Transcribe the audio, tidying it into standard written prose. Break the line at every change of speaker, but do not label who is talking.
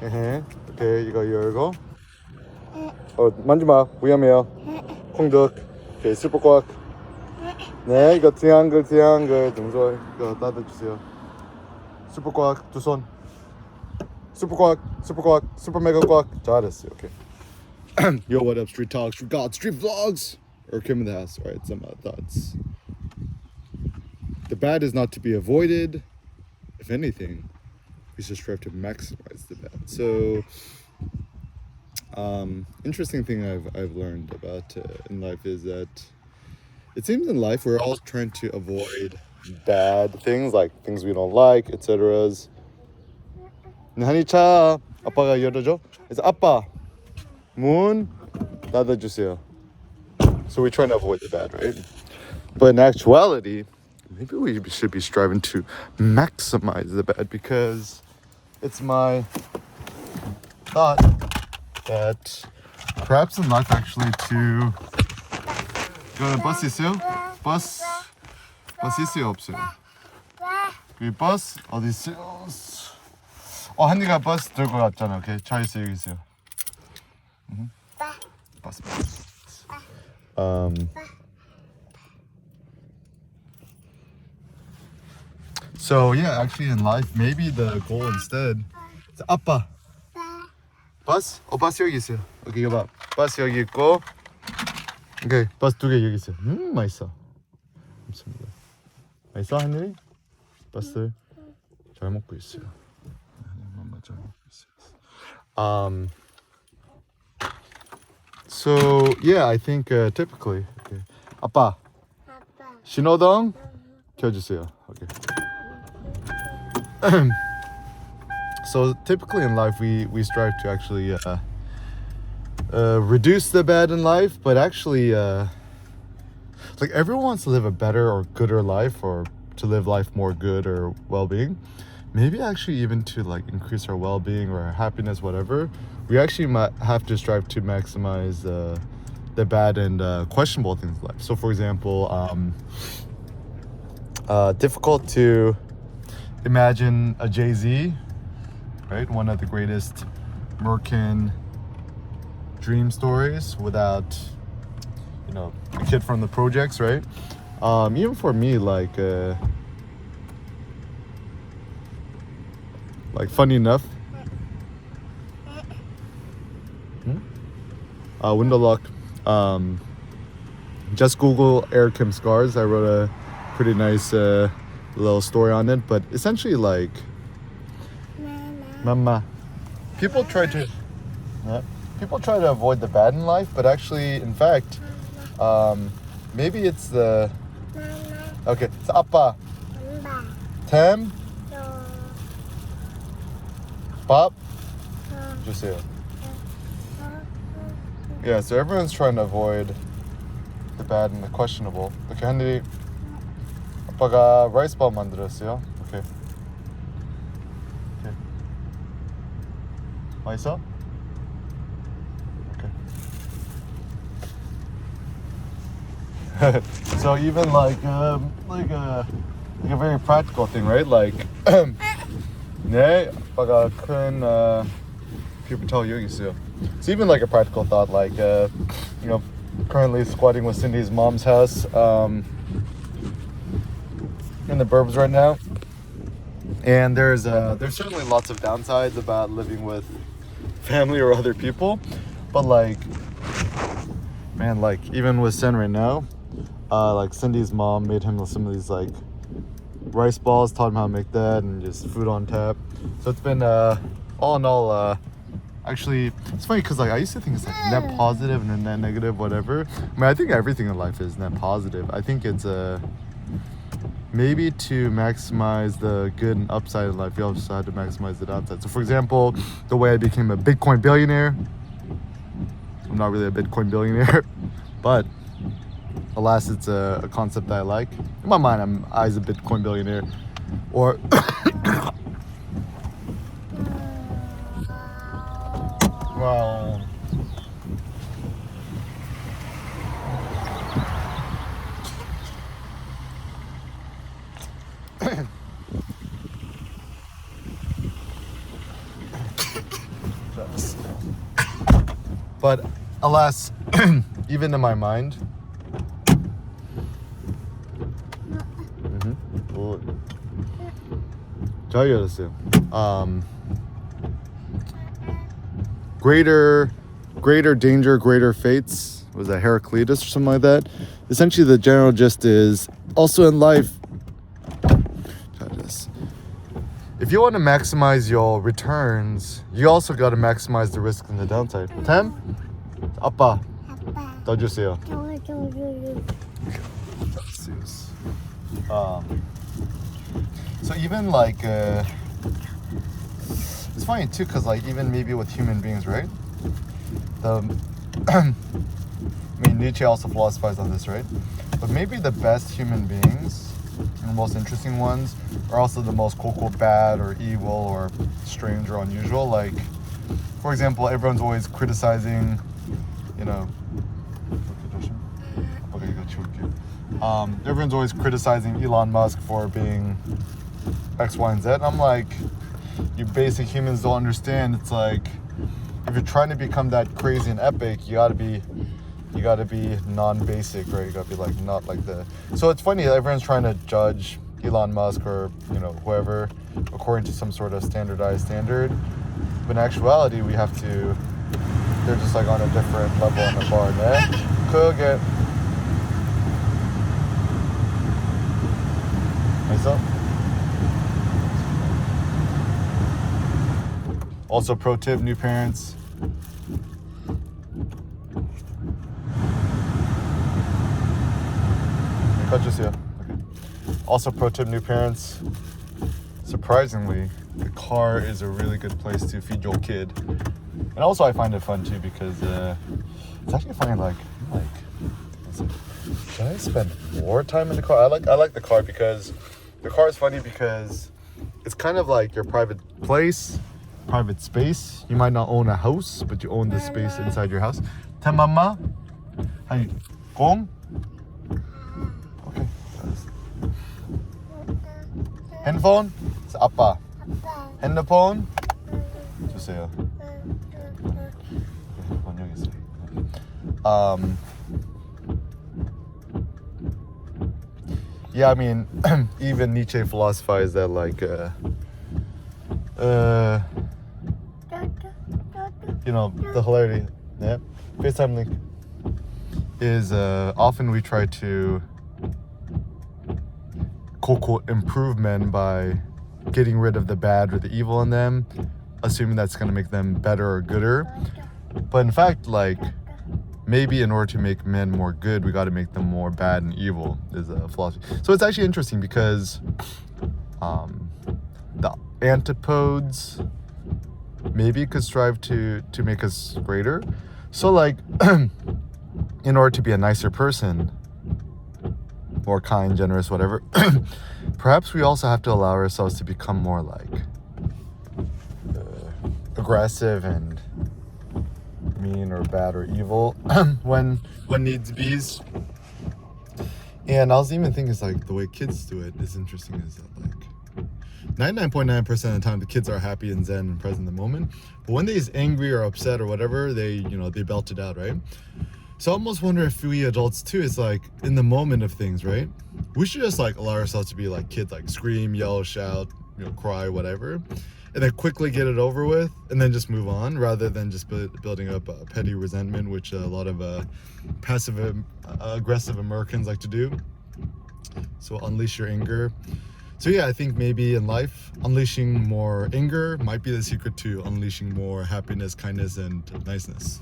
오케이, 이거 열고. 만지 마. 위험해요. 콩덕. 오케이, 슈퍼꽉. 네, 이거 트라이앵글 등소 이거 따뜻주세요. 슈퍼꽉 두 손. 슈퍼꽉, 슈퍼 메가 꽉. 잘했어요. 오케이. Yo, what up, Street Talk, Street God, Street Vlogs, or Kim in the House. All right, some thoughts. The bad is not to be avoided. If anything, we should strive to maximize the bad. So, interesting thing I've learned about in life is that it seems in life we're all trying to avoid bad things, like things we don't like, etc.'s. 한이차 아빠가 열어줘. 그래서 아빠 문 닫아주세요. So we're trying to avoid the bad, right? But in actuality, maybe we should be striving to maximize the bad, because it's my thought that perhaps in life actually to go to bus 있어요? 버스 있어요? 없어요? 이 버스 어디 있어요? 한이가 버스 들고 갔잖아. 오케이, 차 있어요, 여기 있어요. 버스. So yeah, actually in life, maybe the goal instead is 아빠. 버스? 버스 여기 있어요. 오케이, 이거 봐. 버스 여기 있고. 오케이, 버스 두 개 여기 있어요. 맛있어. 감사합니다. 맛있어, 하늘이? 버스 잘 먹고 있어요. 잘 먹고 있어요. So yeah, I think typically, okay. 아빠. 신호등 켜주세요. Okay. So typically in life, we strive to actually reduce the bad in life, but actually, like everyone wants to live a better or gooder life, or to live life more good or well-being. Maybe actually even to like increase our well-being or our happiness, whatever. We actually might have to strive to maximize the bad and questionable things in life. So, for example, difficult to imagine a Jay-Z, right? One of the greatest American dream stories without, a kid from the projects, right? Even for me, like funny enough, window lock. Just Google Air Kim scars. I wrote a pretty nice little story on it, but essentially like mama. People try to avoid the bad in life, but actually, in fact, maybe it's the okay. So 아빠, 템, 밥, 주세요. Yeah, so everyone's trying to avoid the bad and the questionable. Okay, 한일이 아빠가 라이스밥 만들었어요. Okay. Okay. 맛있어? Okay. So even like a very practical thing, right? Like, 네, 아빠가 큰 pubertal 여기 있어요. It's even like a practical thought, like currently squatting with Cindy's mom's house in the burbs right now, and there's certainly lots of downsides about living with family or other people, but like, man, like even with Sen right now, like Cindy's mom made him some of these like rice balls, taught him how to make that, and just food on tap. So it's been all in all. Actually, it's funny because like I used to think it's like net positive and net negative, whatever. I mean, I think everything in life is net positive. I think it's maybe to maximize the good and upside in life, you also have to maximize the downside. So, for example, the way I became a Bitcoin billionaire. I'm not really a Bitcoin billionaire, but alas, it's a concept that I like. In my mind, I'm always a Bitcoin billionaire, or. Wow. But alas, even in my mind, 잘 이해했어요. Greater danger, greater fates. Was that Heraclitus or something like that? Essentially, the general gist is also in life. If you want to maximize your returns, you also got to maximize the risk and the downside. Tem? 아빠. 떠주세요. So even like it's funny too, because like even maybe with human beings, right? I mean, Nietzsche also philosophized on this, right? But maybe the best human beings and the most interesting ones are also the most quote bad or evil or strange or unusual. Like, for example, everyone's always criticizing, you know, everyone's always criticizing Elon Musk for being X, Y, and Z. And I'm like, you basic humans don't understand. It's like, if you're trying to become that crazy and epic, you gotta be non-basic, right? You gotta be like not like the. So it's funny, everyone's trying to judge Elon Musk or whoever according to some sort of standardized standard, but in actuality, we have to. They're just like on a different level on the bar. Could get. Myself. Also, pro tip, new parents. Okay. Also, pro tip, new parents. Surprisingly, the car is a really good place to feed your kid. And also, I find it fun too because it's actually funny. Like, should I spend more time in the car? I like the car because the car is funny because it's kind of like your private place, private space. You might not own a house, but you own the space inside your house. Tell mama, hi, 공? Okay. 핸드폰? 아빠. 핸드폰? 주세요. 핸드폰 여기 있어요. Yeah, I mean, even Nietzsche philosophized that, like, the hilarity, yeah, FaceTime link, is often we try to, quote, improve men by getting rid of the bad or the evil in them, assuming that's going to make them better or gooder. But in fact, like, maybe in order to make men more good, we got to make them more bad and evil, is a philosophy. So it's actually interesting because the antipodes maybe could strive to make us greater. So like, in order to be a nicer person, more kind, generous, whatever, perhaps we also have to allow ourselves to become more like aggressive and mean or bad or evil when needs be's. And I was even thinking, it's like the way kids do it is interesting, is that like 99.9% of the time the kids are happy and zen and present in the moment, but when they're angry or upset or whatever, they belt it out, right? So I almost wonder if we adults too, it's like in the moment of things, right? We should just like allow ourselves to be like kids, like scream, yell, shout, cry, whatever, and then quickly get it over with and then just move on, rather than just building up a petty resentment, which a lot of passive aggressive Americans like to do. So unleash your anger. So yeah, I think maybe in life, unleashing more anger might be the secret to unleashing more happiness, kindness, and niceness.